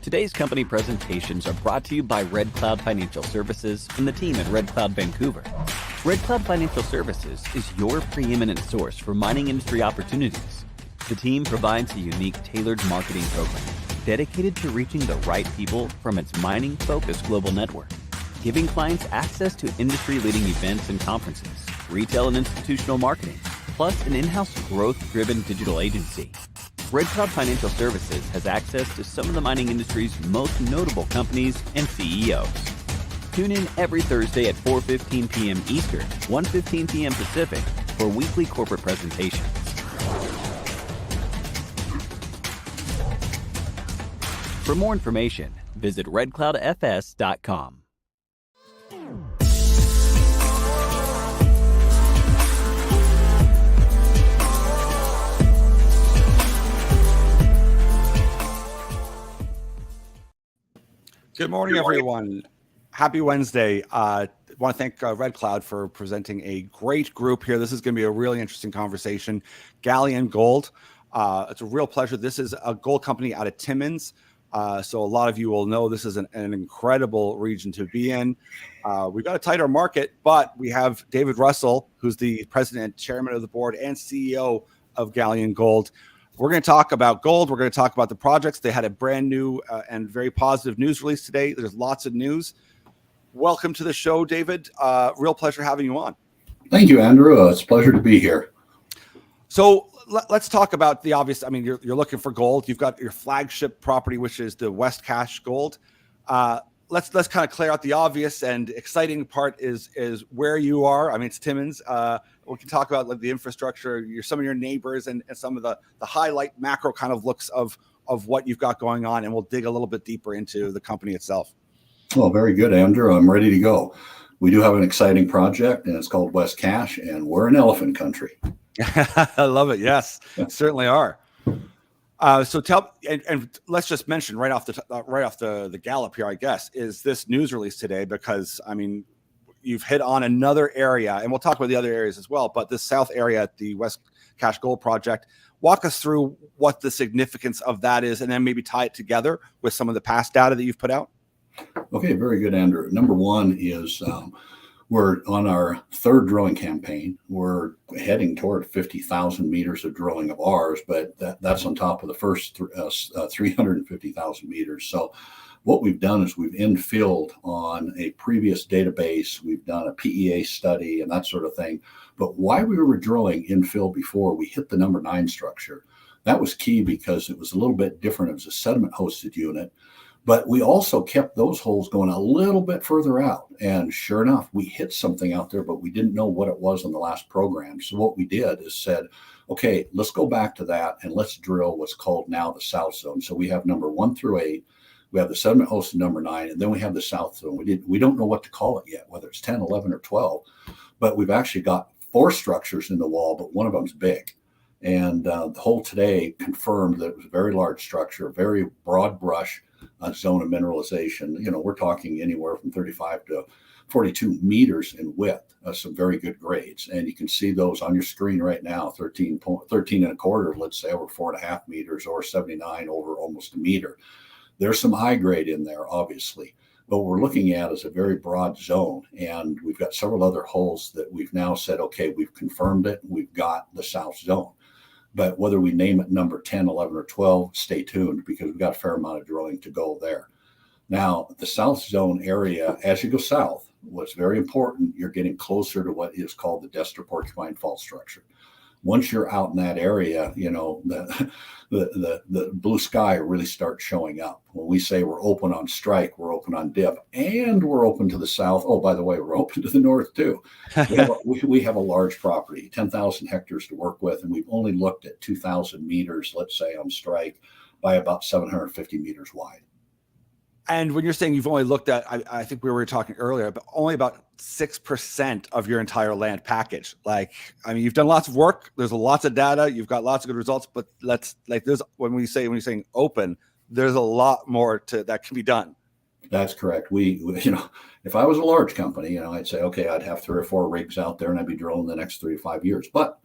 Today's company presentations are brought to you by Red Cloud Financial Services and the team at Red Cloud Vancouver. Red Cloud Financial Services is your preeminent source for mining industry opportunities. The team provides a unique tailored marketing program dedicated to reaching the right people from its mining-focused global network, giving clients access to industry-leading events and conferences, retail and institutional marketing, plus an in-house growth-driven digital agency. Red Cloud Financial Services has access to some of the mining industry's most notable companies and CEOs. Tune in every Thursday at 4:15 p.m. Eastern, 1:15 p.m. Pacific for weekly corporate presentations. For more information, visit redcloudfs.com. Good morning, everyone. Happy Wednesday. I want to thank Red Cloud for presenting a great group here. This is going to be a really interesting conversation. Galleon Gold. It's a real pleasure. This is a gold company out of Timmins. So a lot of you will know this is an incredible region to be in. We've got a tighter market, but we have David Russell, who's the president, chairman of the board, and CEO of Galleon Gold. We're going to talk about gold. We're going to talk about the projects. They had a brand new and very positive news release today. There's lots of news. Welcome to the show, David. Real pleasure having you on. Thank you, Andrew. It's a pleasure to be here. So let's talk about the obvious. I mean, you're looking for gold. You've got your flagship property, which is the West Cache Gold. Let's kind of clear out the obvious and exciting part is where you are. I mean, it's Timmins. We can talk about like the infrastructure, some of your neighbors, and some of the highlight macro kind of looks of what you've got going on, and we'll dig a little bit deeper into the company itself. Well, very good, Andrew. I'm ready to go. We do have an exciting project, and it's called West Cache, and we're in elephant country. I love it. Yes, certainly are. So tell and let's just mention right off the gallop here, I guess, is this news release today, because I mean, you've hit on another area, and we'll talk about the other areas as well. But this south area at the West Cache Gold project, walk us through what the significance of that is, and then maybe tie it together with some of the past data that you've put out. Okay, very good, Andrew. Number one is we're on our third drilling campaign. We're heading toward 50,000 meters of drilling of ours, but that's on top of the first 350,000 meters. So what we've done is we've infilled on a previous database. We've done a PEA study and that sort of thing. But why we were drilling infill before we hit the number 9 structure, that was key because it was a little bit different. It was a sediment hosted unit. But we also kept those holes going a little bit further out. And sure enough, we hit something out there, but we didn't know what it was on the last program. So what we did is said, okay, let's go back to that and let's drill what's called now the South Zone. So we have number 1 through 8. We have the sediment hosted number 9, and then we have the South Zone. We don't know what to call it yet, whether it's 10, 11, or 12. But we've actually got 4 structures in the wall, but one of them is big. And the hole today confirmed that it was a very large structure, very broad brush, zone of mineralization. You know, we're talking anywhere from 35 to 42 meters in width, some very good grades. And you can see those on your screen right now, 13 and a quarter, let's say, over 4.5 meters, or 79 over almost a meter. There's some high grade in there, obviously. But what we're looking at is a very broad zone. And we've got several other holes that we've now said, okay, we've confirmed it. We've got the South Zone. But whether we name it number 10, 11, or 12, stay tuned, because we've got a fair amount of drilling to go there. Now, the South Zone area, as you go south, what's very important, you're getting closer to what is called the Destor-Porcupine Fault structure. Once you're out in that area, you know, the blue sky really starts showing up. When we say we're open on strike, we're open on dip, and we're open to the south. Oh, by the way, we're open to the north too. We have a large property, 10,000 hectares to work with, and we've only looked at 2,000 meters, let's say, on strike, by about 750 meters wide. And when you're saying you've only looked at, I think we were talking earlier, but only about 6% of your entire land package. Like, I mean, you've done lots of work. There's lots of data. You've got lots of good results. But there's when you're saying open, there's a lot more that can be done. That's correct. We, you know, if I was a large company, you know, I'd say, okay, I'd have 3 or 4 rigs out there, and I'd be drilling the next 3 to 5 years. But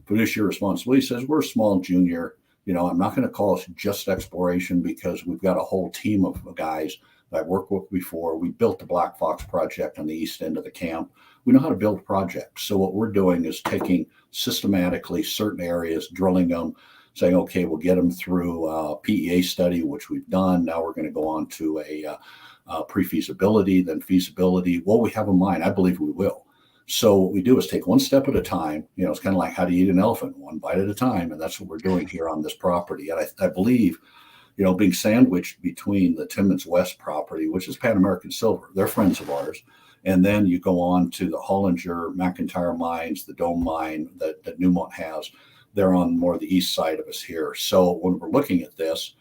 fiduciary responsibility says we're a small junior I'm not going to call us just exploration because we've got a whole team of guys that I've worked with before. We built the Black Fox project on the east end of the camp. We know how to build projects. So what we're doing is taking systematically certain areas, drilling them, saying, okay, we'll get them through a PEA study, which we've done. Now we're going to go on to a pre-feasibility, then feasibility. Will we have a mine? I believe we will. So what we do is take one step at a time. It's kind of like how do you eat an elephant, one bite at a time. And that's what we're doing here on this property. And I believe, being sandwiched between the Timmins West property, which is Pan American Silver, they're friends of ours. And then you go on to the Hollinger, McIntyre mines, the Dome mine that Newmont has. They're on more the east side of us here. So when we're looking at this,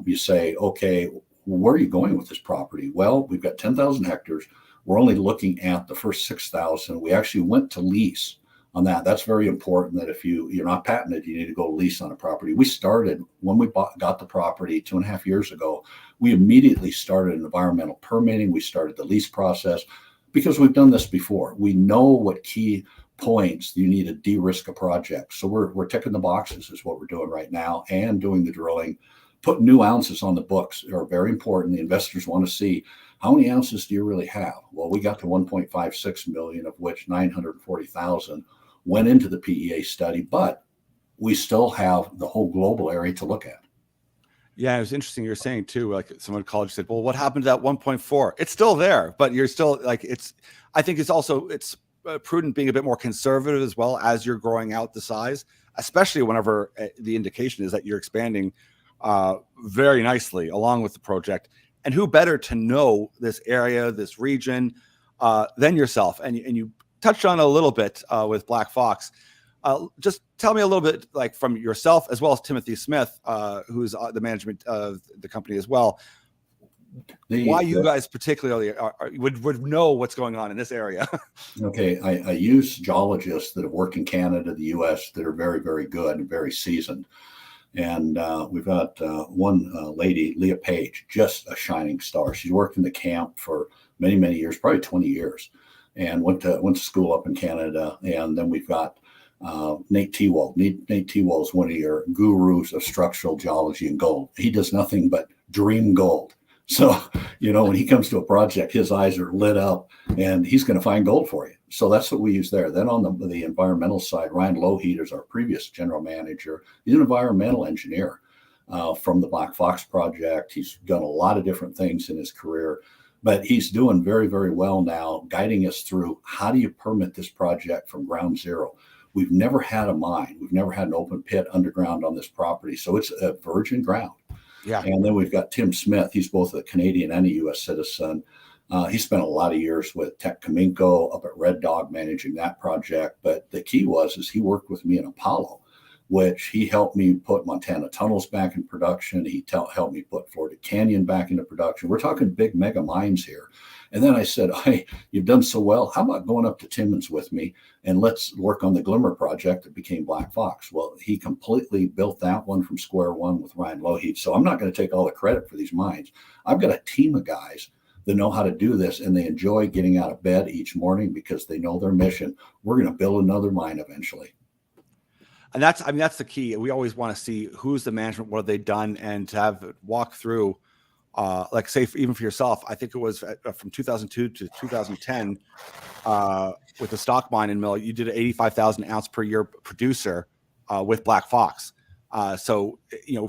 you say, okay, where are you going with this property? Well, we've got 10,000 hectares. We're only looking at the first 6,000. We actually went to lease on that. That's very important that if you're not patented, you need to go lease on a property. We started when we got the property 2.5 years ago. We immediately started environmental permitting. We started the lease process because we've done this before. We know what key points you need to de-risk a project. So we're ticking the boxes is what we're doing right now, and doing the drilling. Put new ounces on the books are very important. The investors want to see how many ounces do you really have? Well, we got to 1.56 million, of which 940,000 went into the PEA study, but we still have the whole global area to look at. Yeah, it was interesting. You're saying too, like someone at college said, well, what happened to that 1.4? It's still there, but you're still like, I think it's prudent being a bit more conservative as well as you're growing out the size, especially whenever the indication is that you're expanding very nicely along with the project. And who better to know this area, this region, than yourself? And you touched on a little bit with Black Fox. Just tell me a little bit, like from yourself as well as Timothy Smith, who's the management of the company as well. Why you guys particularly would know what's going on in this area? Okay, I use geologists that have worked in Canada, the U.S. that are very, very good and very seasoned. And we've got one lady, Leah Page, just a shining star. She's worked in the camp for many, many years, probably 20 years, and went to school up in Canada. And then we've got Nate Tewald. Nate Tewald is one of your gurus of structural geology and gold. He does nothing but dream gold. So, when he comes to a project, his eyes are lit up and he's going to find gold for you. So that's what we use there. Then on the environmental side, Ryan Lougheed is our previous general manager. He's an environmental engineer from the Black Fox project. He's done a lot of different things in his career, but he's doing very, very well now, guiding us through how do you permit this project from ground zero. We've never had a mine. We've never had an open pit underground on this property. So it's a virgin ground. Yeah. And then we've got Tim Smith. He's both a Canadian and a U.S. citizen. He spent a lot of years with Tech Cominco up at Red Dog managing that project. But the key is he worked with me in Apollo, which he helped me put Montana Tunnels back in production. He helped me put Florida Canyon back into production. We're talking big mega mines here. And then I said, hey, you've done so well. How about going up to Timmins with me and let's work on the Glimmer project that became Black Fox? Well, he completely built that one from square one with Ryan Lougheed. So I'm not going to take all the credit for these mines. I've got a team of guys that know how to do this, and they enjoy getting out of bed each morning because they know their mission. We're going to build another mine eventually. And that's the key. We always want to see who's the management, what have they done, and to have it walk through. Like say even for yourself, I think it was from 2002 to 2010 with the Stock Mine and Mill, you did an 85,000 ounce per year producer with Black Fox. So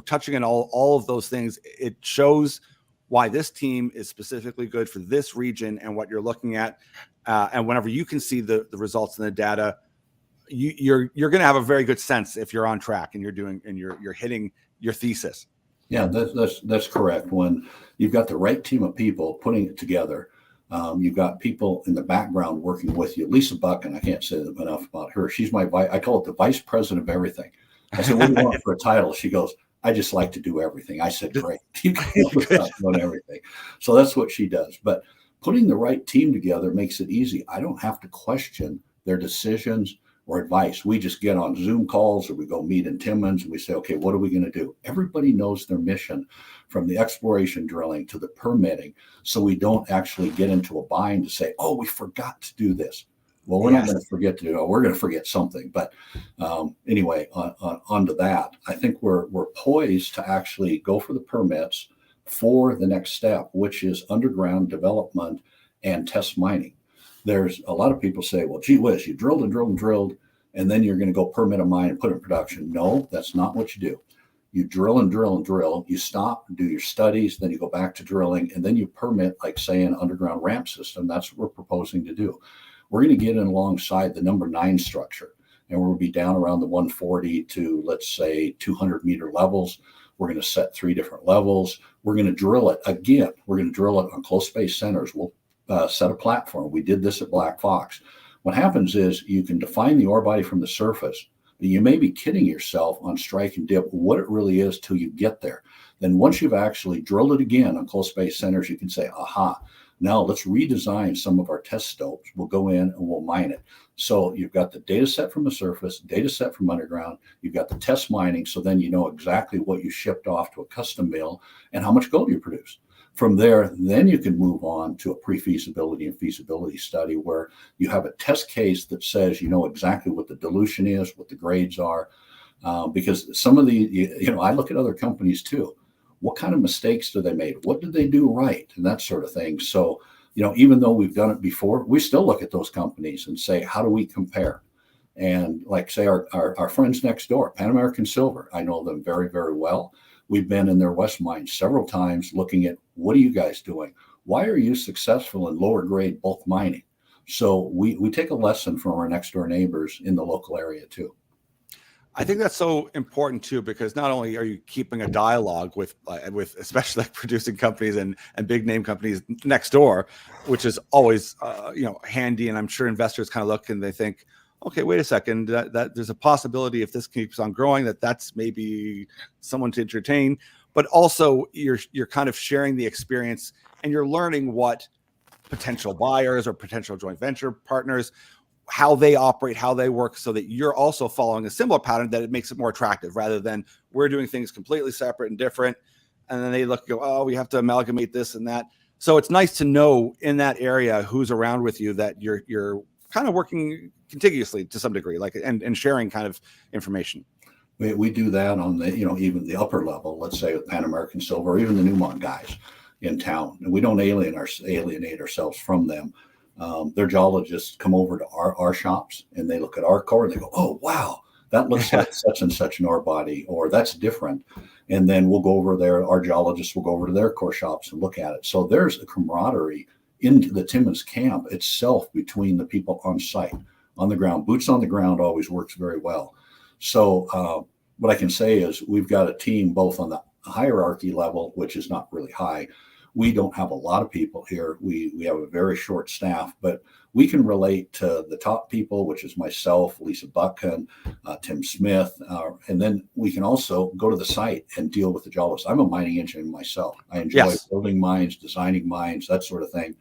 touching on all of those things, it shows why this team is specifically good for this region and what you're looking at. And whenever you can see the results and the data, you're going to have a very good sense if you're on track and you're hitting your thesis. Yeah, that's correct. When you've got the right team of people putting it together, you've got people in the background working with you. Lisa Buchan, I can't say enough about her. She's I call it the vice president of everything. I said, what do you want for a title? She goes, I just like to do everything. I said, great. You can doing everything. So that's what she does. But putting the right team together makes it easy. I don't have to question their decisions or advice. We just get on Zoom calls or we go meet in Timmins and we say, okay, what are we going to do? Everybody knows their mission from the exploration drilling to the permitting. So we don't actually get into a bind to say, oh, we forgot to do this. Well, we're not going to forget to do it. We're going to forget something. But anyway, on to that, I think we're poised to actually go for the permits for the next step, which is underground development and test mining. There's a lot of people say, well, gee whiz, you drilled and drilled and drilled, and then you're going to go permit a mine and put it in production. No, that's not what you do. You drill and drill and drill, you stop, do your studies, then you go back to drilling, and then you permit, like say, an underground ramp system. That's what we're proposing to do. We're going to get in alongside the number 9 structure, and we'll be down around the 140 to, let's say, 200 meter levels. We're going to set 3 different levels. We're going to drill it again. We're going to drill it on close space centers. We'll set a platform. We did this at Black Fox. What happens is you can define the ore body from the surface, but you may be kidding yourself on strike and dip what it really is till you get there. Then once you've actually drilled it again on close space centers, you can say, aha, now let's redesign some of our test stopes. We'll go in and we'll mine it. So you've got the data set from the surface, data set from underground, you've got the test mining, so then you know exactly what you shipped off to a custom mill and how much gold you produced. From there, then you can move on to a pre-feasibility and feasibility study where you have a test case that says you know exactly what the dilution is, what the grades are, because some of the, I look at other companies too. What kind of mistakes do they make? What did they do right? And that sort of thing. So, even though we've done it before, we still look at those companies and say, how do we compare? And like say our friends next door, Pan American Silver, I know them very, very well. We've been in their West mine several times looking at what are you guys doing? Why are you successful in lower grade bulk mining? So we take a lesson from our next door neighbors in the local area too. I think that's so important too, because not only are you keeping a dialogue with especially like producing companies and big name companies next door, which is always handy. And I'm sure investors kind of look and they think, okay, wait a second, that there's a possibility if this keeps on growing that's maybe someone to entertain. But also you're kind of sharing the experience and you're learning what potential buyers or potential joint venture partners, how they operate, how they work, so that you're also following a similar pattern, that it makes it more attractive rather than we're doing things completely separate and different. And then they look and go, oh, we have to amalgamate this and that. So it's nice to know in that area who's around with you, that you're kind of working contiguously to some degree, like and sharing kind of information. We do that on the, even the upper level, let's say with Pan American Silver, or even the Newmont guys in town. And we don't alienate ourselves from them. Their geologists come over to our shops and they look at our core and they go, oh, wow, that looks like such and such an ore body, or that's different. And then we'll go over there, our geologists will go over to their core shops and look at it. So there's a camaraderie into the Timmins camp itself between the people on site, on the ground. Boots on the ground always works very well. So what I can say is we've got a team both on the hierarchy level, which is not really high. We don't have a lot of people here. We have a very short staff, but we can relate to the top people, which is myself, Lisa Buchan, Tim Smith, and then we can also go to the site and deal with the geologists. I'm a mining engineer myself. I enjoy building mines, designing mines, that sort of thing.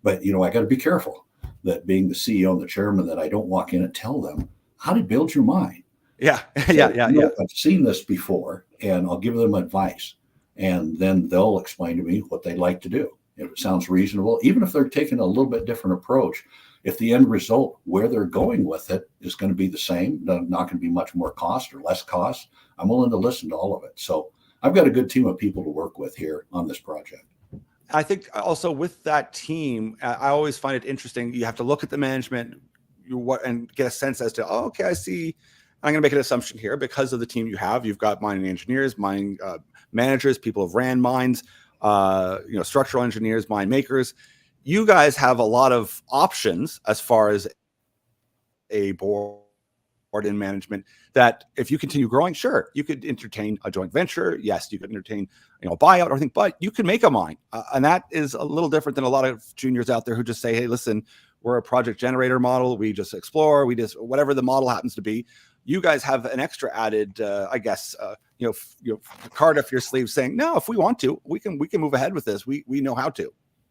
But, I got to be careful that being the CEO and the chairman, that I don't walk in and tell them how to build your mine. Yeah. I've seen this before, and I'll give them advice. And then they'll explain to me what they'd like to do. If it sounds reasonable, even if they're taking a little bit different approach, if the end result where they're going with it is going to be the same, not going to be much more cost or less cost, I'm willing to listen to all of it. So I've got a good team of people to work with here on this project. I think also with that team, I always find it interesting. You have to look at the management and get a sense as to, oh, okay, I see. I'm going to make an assumption here because of the team you have. You've got mining engineers, mining managers, people who've ran mines, structural engineers, mine makers. You guys have a lot of options as far as a board in management, that if you continue growing, sure, you could entertain a joint venture. Yes, you could entertain a buyout or anything, but you can make a mine. And that is a little different than a lot of juniors out there who just say, hey, listen, we're a project generator model. We just explore, whatever the model happens to be. You guys have an extra added, card up your sleeve saying, no, if we want to, we can move ahead with this. We know how to.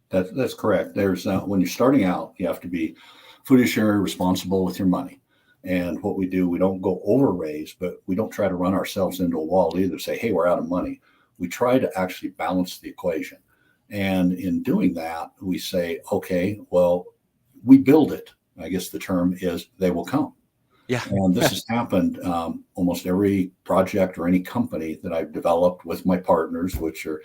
That's correct. There's when you're starting out, you have to be fiduciary responsible with your money. And what we do, we don't go over raise, but we don't try to run ourselves into a wall either. Say, hey, we're out of money. We try to actually balance the equation. And in doing that, we say, okay, well, we build it. I guess the term is they will come. Yeah. And this has happened almost every project or any company that I've developed with my partners, which are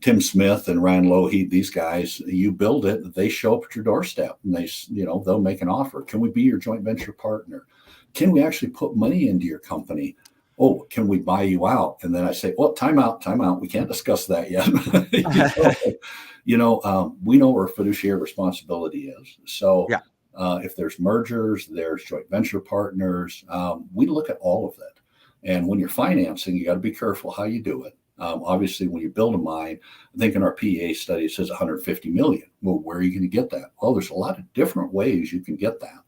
Tim Smith and Ryan Lougheed, these guys. You build it, they show up at your doorstep, and they'll make an offer. Can we be your joint venture partner? Can we actually put money into your company? Oh, can we buy you out? And then I say, well, time out. We can't discuss that yet. We know where fiduciary responsibility is. So yeah. If there's mergers, there's joint venture partners, we look at all of that. And when you're financing, you got to be careful how you do it. Obviously, when you build a mine, I think in our PEA study, it says 150 million. Well, where are you going to get that? Well, there's a lot of different ways you can get that.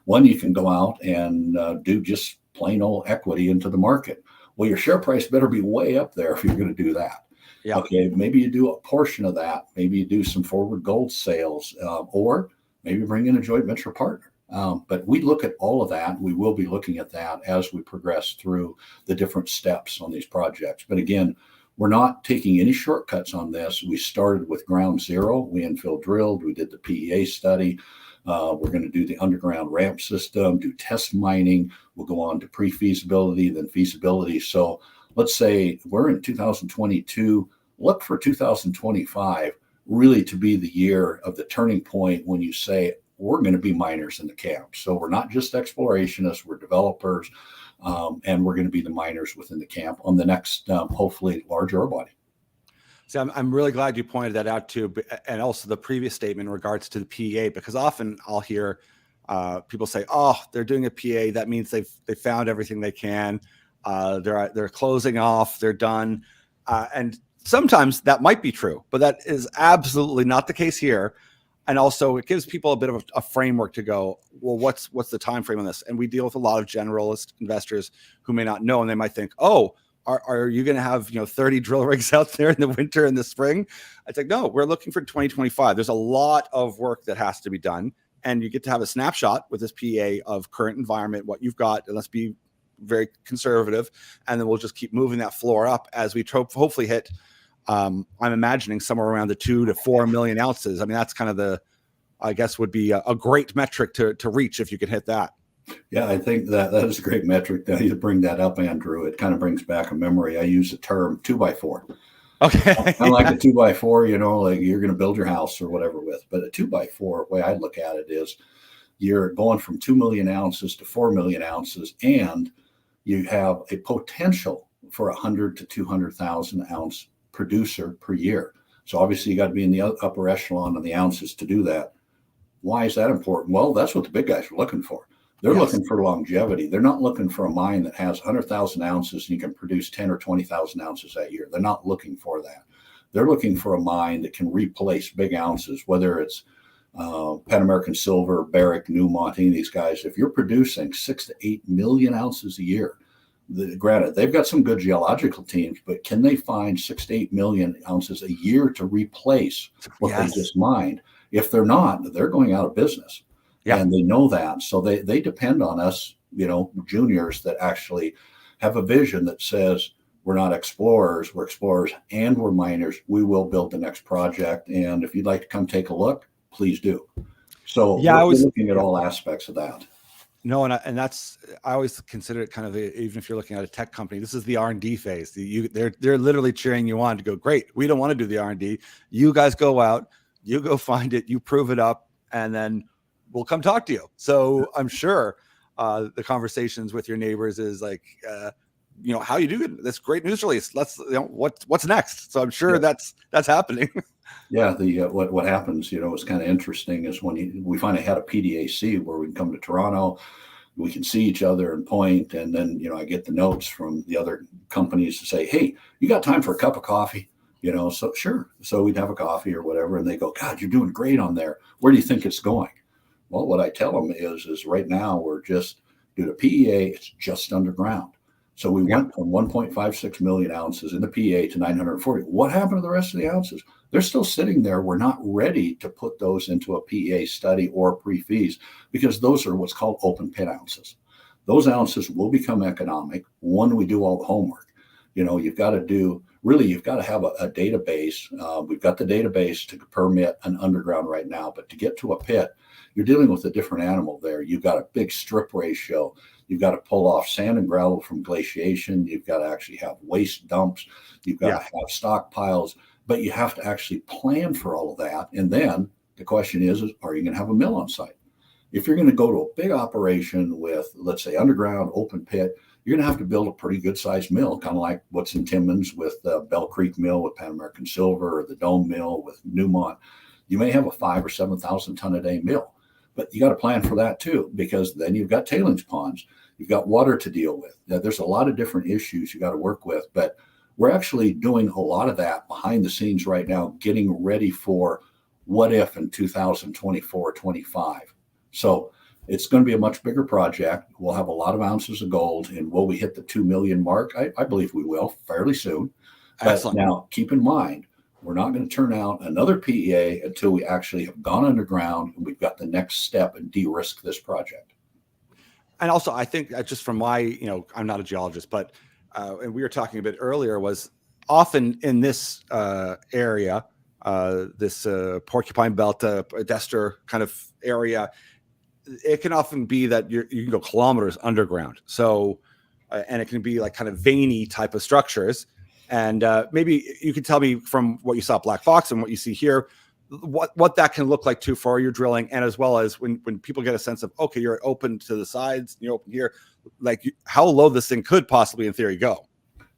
One, you can go out and do just plain old equity into the market. Well, your share price better be way up there if you're going to do that. Yeah. Okay, maybe you do a portion of that. Maybe you do some forward gold sales, or maybe bring in a joint venture partner. But we look at all of that. We will be looking at that as we progress through the different steps on these projects. But again, we're not taking any shortcuts on this. We started with ground zero. We infill drilled. We did the PEA study. We're going to do the underground ramp system, do test mining. We'll go on to pre-feasibility, then feasibility. So let's say we're in 2022. Look for 2025 really to be the year of the turning point when you say, we're going to be miners in the camp. So we're not just explorationists, we're developers, and we're going to be the miners within the camp on the next, hopefully, large ore body. So I'm really glad you pointed that out too, and also the previous statement in regards to the PEA, because often I'll hear people say, "Oh, they're doing a PEA. That means they found everything they can. They're closing off. They're done." And sometimes that might be true, but that is absolutely not the case here. And also, it gives people a bit of a framework to go, well, what's the time frame on this? And we deal with a lot of generalist investors who may not know, and they might think, oh, are you going to have 30 drill rigs out there in the winter and the spring? It's like, no, we're looking for 2025. There's a lot of work that has to be done, and you get to have a snapshot with this PEA of current environment, what you've got, and let's be very conservative, and then we'll just keep moving that floor up as we hopefully hit. I'm imagining somewhere around the 2 to 4 million ounces. I mean, that's kind of I guess would be a great metric to reach if you could hit that. Yeah, I think that is a great metric. That you bring that up, Andrew. It kind of brings back a memory. I use the term 2x4. Okay. Kind of like a 2x4, like you're going to build your house or whatever with. But a 2x4, way I look at it is you're going from 2 million ounces to 4 million ounces, and you have a potential for 100 to 200,000 ounce producer per year. So obviously you got to be in the upper echelon of the ounces to do that. Why is that important? Well, that's what the big guys are looking for. They're looking for longevity. They're not looking for a mine that has 100,000 ounces and you can produce 10 or 20,000 ounces that year. They're not looking for that. They're looking for a mine that can replace big ounces, whether it's Pan American Silver, Barrick, Newmont, any of these guys. If you're producing 6 to 8 million ounces a year, granted, they've got some good geological teams, but can they find 6 to 8 million ounces a year to replace what they just mined? If they're not, they're going out of business. Yeah. And they know that. So they depend on us, juniors that actually have a vision that says we're not explorers, we're explorers and we're miners. We will build the next project. And if you'd like to come take a look, please do. So we're looking at all aspects of that. No, and that's, I always consider it kind of even if you're looking at a tech company, this is the R&D phase. They're literally cheering you on to go, great. We don't want to do the R&D. You guys go out, you go find it, you prove it up, and then we'll come talk to you. So I'm sure the conversations with your neighbors is like, how you do it. That's great news release. Let's, what's next? So I'm sure that's happening. Yeah, what happens, is kind of interesting is when we finally had a PDAC where we can come to Toronto, we can see each other and point, and then I get the notes from the other companies to say, hey, you got time for a cup of coffee? So sure. So we'd have a coffee or whatever, and they go, God, you're doing great on there. Where do you think it's going? Well, what I tell them is right now we're just due to PEA, it's just underground. So we went from 1.56 million ounces in the PEA to 940. What happened to the rest of the ounces? They're still sitting there. We're not ready to put those into a PEA study or pre-feas because those are what's called open pit ounces. Those ounces will become economic when we do all the homework. You've got to have a database. We've got the database to permit an underground right now, but to get to a pit, you're dealing with a different animal there. You've got a big strip ratio. You've got to pull off sand and gravel from glaciation. You've got to actually have waste dumps. You've got to have stockpiles, but you have to actually plan for all of that. And then the question is are you going to have a mill on site? If you're going to go to a big operation with, let's say, underground, open pit, you're going to have to build a pretty good sized mill, kind of like what's in Timmins with the Bell Creek Mill with Pan American Silver, or the Dome Mill with Newmont. You may have a 5,000 or 7,000 ton a day mill, but you got to plan for that too, because then you've got tailings ponds, you've got water to deal with. There's a lot of different issues you got to work with, but we're actually doing a lot of that behind the scenes right now, getting ready for what if in 2024, 25. So it's going to be a much bigger project. We'll have a lot of ounces of gold, and will we hit the 2 million mark? I believe we will fairly soon. But now keep in mind, we're not going to turn out another PEA until we actually have gone underground and we've got the next step and de-risk this project. And also, I think just from my, I'm not a geologist, but and we were talking a bit earlier, was often in this area, this Porcupine Belt, Dester kind of area, it can often be that you can go kilometers underground. So, and it can be like kind of veiny type of structures. And maybe you could tell me from what you saw at Black Fox and what you see here, what that can look like too for your drilling, and as well as when people get a sense of, okay, you're open to the sides, you're open here, like how low this thing could possibly in theory go.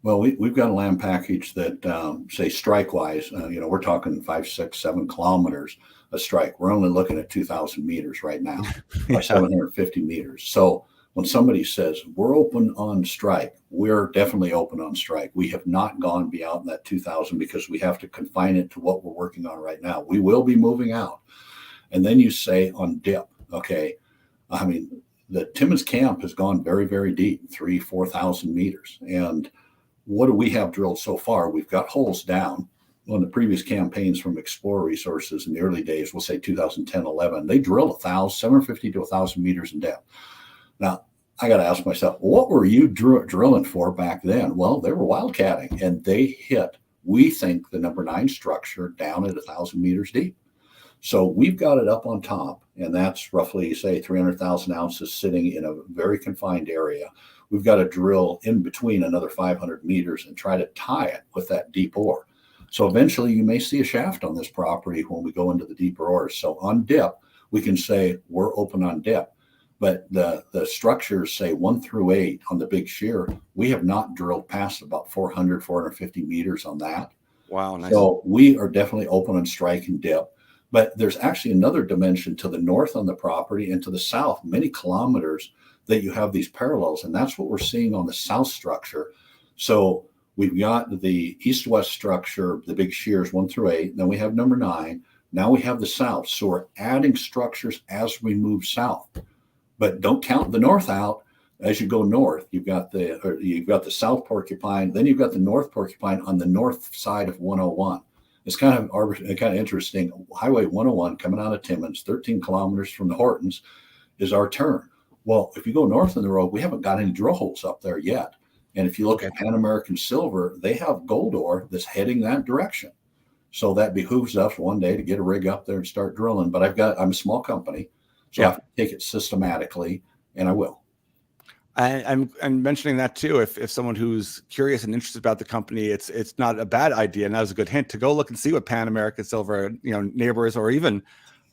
Well, we've got a land package that, say, strike-wise, we're talking 5, 6, 7 kilometers a strike. We're only looking at 2,000 meters right now, by 750 meters. So when somebody says we're open on strike, we're definitely open on strike. We have not gone beyond that 2,000 because we have to confine it to what we're working on right now. We will be moving out. And then you say on dip, okay, I mean, the Timmins camp has gone very, very deep, 3,000, 4,000 meters. And what do we have drilled so far? We've got holes down. On the previous campaigns from Explorer Resources in the early days, we'll say 2010, 11, they drilled 750 to 1,000 meters in depth. Now, I got to ask myself, what were you drilling for back then? Well, they were wildcatting, and they hit, we think, the number 9 structure down at 1,000 meters deep. So we've got it up on top, and that's roughly, say, 300,000 ounces sitting in a very confined area. We've got to drill in between another 500 meters and try to tie it with that deep ore. So eventually you may see a shaft on this property when we go into the deeper ores. So on dip, we can say we're open on dip. But the structures, say 1 through 8 on the big shear, we have not drilled past about 400, 450 meters on that. Wow, nice. So we are definitely open on strike and dip. But there's actually another dimension to the north on the property and to the south, many kilometers, that you have these parallels. And that's what we're seeing on the south structure. So we've got the east-west structure, the big shears 1 through 8. Then we have number 9. Now we have the south. So we're adding structures as we move south. But don't count the north out. As you go north, you've got the South Porcupine, then you've got the North Porcupine on the north side of 101. It's kind of interesting. Highway 101 coming out of Timmins, 13 kilometers from the Hortons, is our turn. Well, if you go north on the road, we haven't got any drill holes up there yet. And if you look at Pan American Silver, they have gold ore that's heading that direction. So that behooves us one day to get a rig up there and start drilling. But I'm a small company, so I have to take it systematically, and I will. I'm mentioning that too. If someone who's curious and interested about the company, it's not a bad idea, and that was a good hint to go look and see what Pan American Silver, neighbors, or even,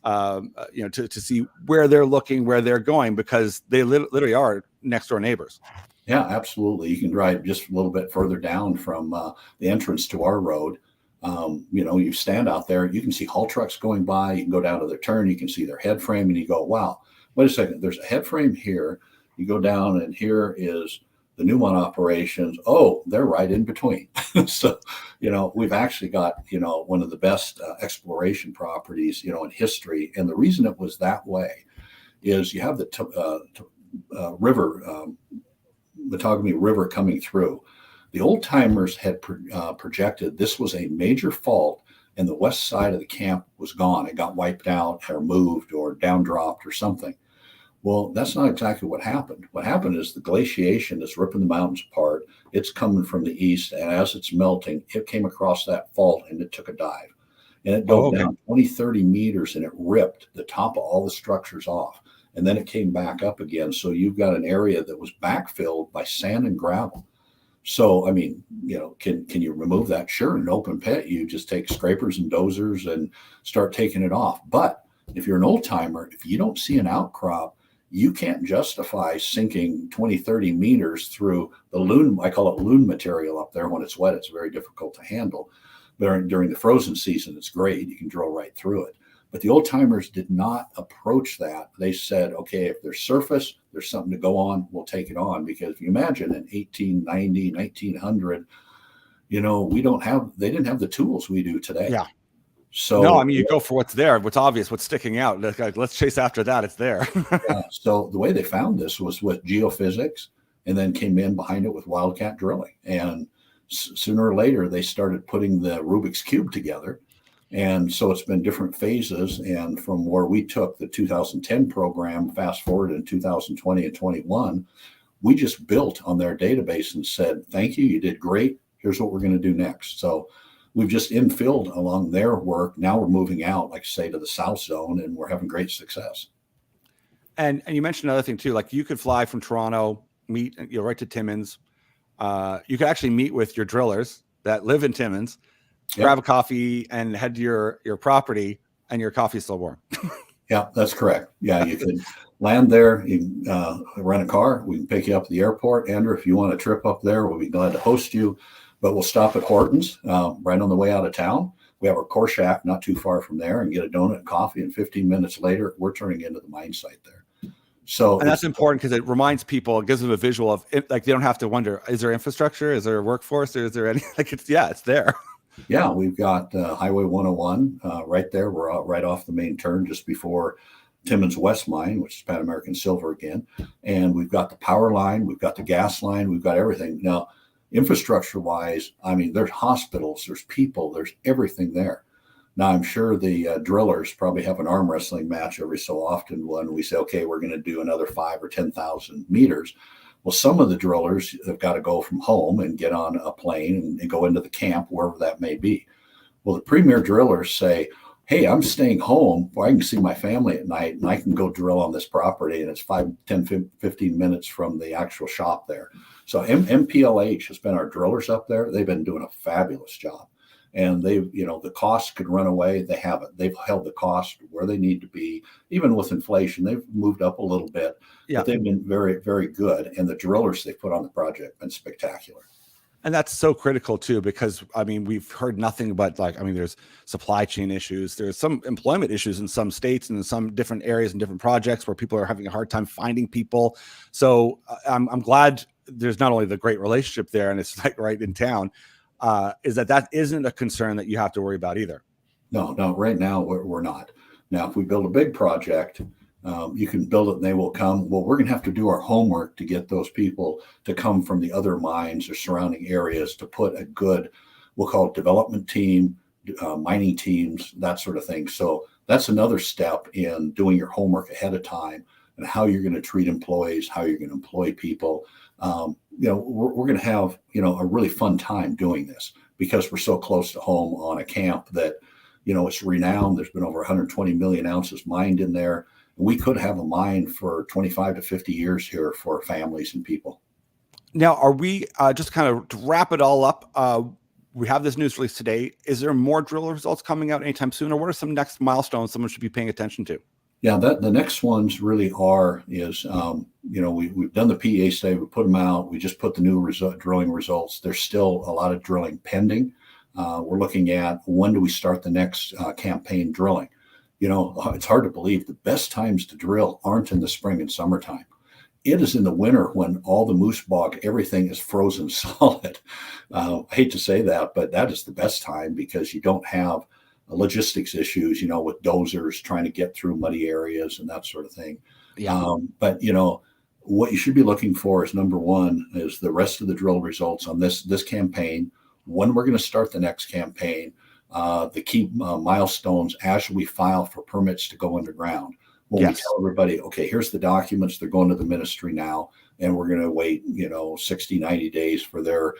to see where they're looking, where they're going, because they literally are next door neighbors. Yeah, absolutely. You can drive just a little bit further down from the entrance to our road. You stand out there, you can see haul trucks going by. You can go down to their turn, you can see their head frame, and you go, wow, wait a second, there's a head frame here. You go down, and here is the Newmont operations. Oh, they're right in between. So, we've actually got, one of the best exploration properties, in history. And the reason it was that way is you have the Matagami River coming through. The old timers had projected this was a major fault, and the west side of the camp was gone. It got wiped out or moved or down dropped or something. Well, that's not exactly what happened. What happened is the glaciation is ripping the mountains apart. It's coming from the east, and as it's melting, it came across that fault and it took a dive. And it dove down 20, 30 meters, and it ripped the top of all the structures off. And then it came back up again. So you've got an area that was backfilled by sand and gravel. So, I mean, can you remove that? Sure, in an open pit, you just take scrapers and dozers and start taking it off. But if you're an old timer, if you don't see an outcrop, you can't justify sinking 20, 30 meters through the loon. I call it loon material up there. When it's wet, it's very difficult to handle. During the frozen season, it's great. You can drill right through it. But the old timers did not approach that. They said, okay, if there's surface, there's something to go on, we'll take it on. Because if you imagine in 1890, 1900, they didn't have the tools we do today. Yeah. So no, I mean, you go for what's there, what's obvious, what's sticking out. Like, let's chase after that. It's there. Yeah. So the way they found this was with geophysics, and then came in behind it with wildcat drilling. And sooner or later, they started putting the Rubik's Cube together. And so it's been different phases. And from where we took the 2010 program, fast forward in 2020 and 21, we just built on their database and said, thank you, you did great. Here's what we're going to do next. So we've just infilled along their work. Now we're moving out, like say, to the South Zone, and we're having great success. And you mentioned another thing too, like you could fly from Toronto, meet, right to Timmins. You could actually meet with your drillers that live in Timmins, grab a coffee, and head to your property, and your coffee is still warm. Yeah, that's correct. Yeah, you can land there. You can rent a car. We can pick you up at the airport. Andrew, if you want a trip up there, we'll be glad to host you. But we'll stop at Horton's right on the way out of town. We have our core shack not too far from there, and get a donut and coffee. And 15 minutes later, we're turning into the mine site there. So, and that's important because it reminds people, it gives them a visual of it, like they don't have to wonder, is there infrastructure? Is there a workforce? Or is there any, like, it's there. Yeah, we've got Highway 101 right there. We're out right off the main turn just before Timmins West Mine, which is Pan American Silver again. And we've got the power line, we've got the gas line, we've got everything. Now, infrastructure-wise, I mean, there's hospitals, there's people, there's everything there. Now, I'm sure the drillers probably have an arm wrestling match every so often when we say, okay, we're going to do another 5,000 or 10,000 meters. Well, some of the drillers have got to go from home and get on a plane and go into the camp, wherever that may be. Well, the premier drillers say, hey, I'm staying home where I can see my family at night, and I can go drill on this property, and it's 5, 10, 15 minutes from the actual shop there. So MPLH has been our drillers up there. They've been doing a fabulous job. And they've, the costs could run away. They haven't. They've held the cost where they need to be. Even with inflation, they've moved up a little bit, but they've been very, very good. And the drillers they put on the project have been spectacular. And that's so critical too, because I mean, we've heard nothing but there's supply chain issues. There's some employment issues in some states and in some different areas and different projects where people are having a hard time finding people. So I'm glad there's not only the great relationship there, and it's like right in town, is that isn't a concern that you have to worry about either. No, right now we're not. Now, if we build a big project, you can build it and they will come. Well, we're going to have to do our homework to get those people to come from the other mines or surrounding areas to put a good, we'll call it development team, mining teams, that sort of thing. So that's another step in doing your homework ahead of time and how you're going to treat employees, how you're going to employ people. We're going to have, a really fun time doing this because we're so close to home on a camp that, it's renowned. There's been over 120 million ounces mined in there. We could have a mine for 25 to 50 years here for families and people. Now, are we just kind of to wrap it all up? We have this news release today. Is there more drill results coming out anytime soon, or what are some next milestones someone should be paying attention to? Yeah, the next ones really is, we've done the PEA study, we put them out. We just put the new drilling results. There's still a lot of drilling pending. We're looking at when do we start the next campaign drilling. It's hard to believe the best times to drill aren't in the spring and summertime. It is in the winter when all the moose bog, everything is frozen solid. I hate to say that, but that is the best time because you don't have logistics issues, with dozers trying to get through muddy areas and that sort of thing. Yeah. But what you should be looking for is number one is the rest of the drill results on this campaign, when we're going to start the next campaign, the key milestones as we file for permits to go underground. when we Yes. tell everybody, okay, here's the documents, they're going to the ministry now, and we're going to wait, 60, 90 days for their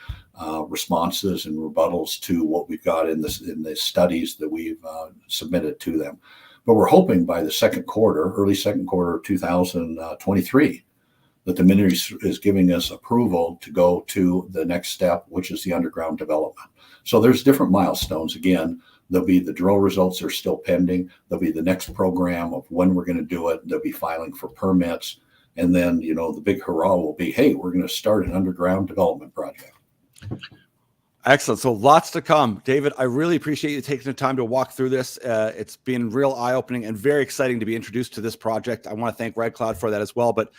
responses and rebuttals to what we've got in the studies that we've submitted to them. But we're hoping by the early second quarter of 2023, that the ministry is giving us approval to go to the next step, which is the underground development. So there's different milestones. Again, there'll be the drill results are still pending. There'll be the next program of when we're going to do it. They'll be filing for permits. And then, the big hurrah will be, hey, we're going to start an underground development project. Excellent. So lots to come. David, I really appreciate you taking the time to walk through this. It's been real eye-opening and very exciting to be introduced to this project. I want to thank Red Cloud for that as well, but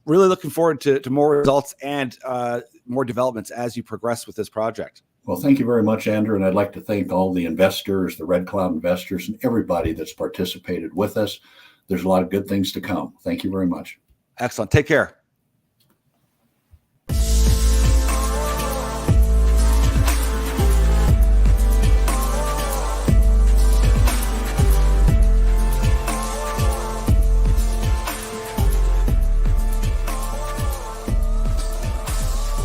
really looking forward to more results and more developments as you progress with this project. Well, thank you very much, Andrew. And I'd like to thank all the investors, the Red Cloud investors, and everybody that's participated with us. There's a lot of good things to come. Thank you very much. Excellent. Take care.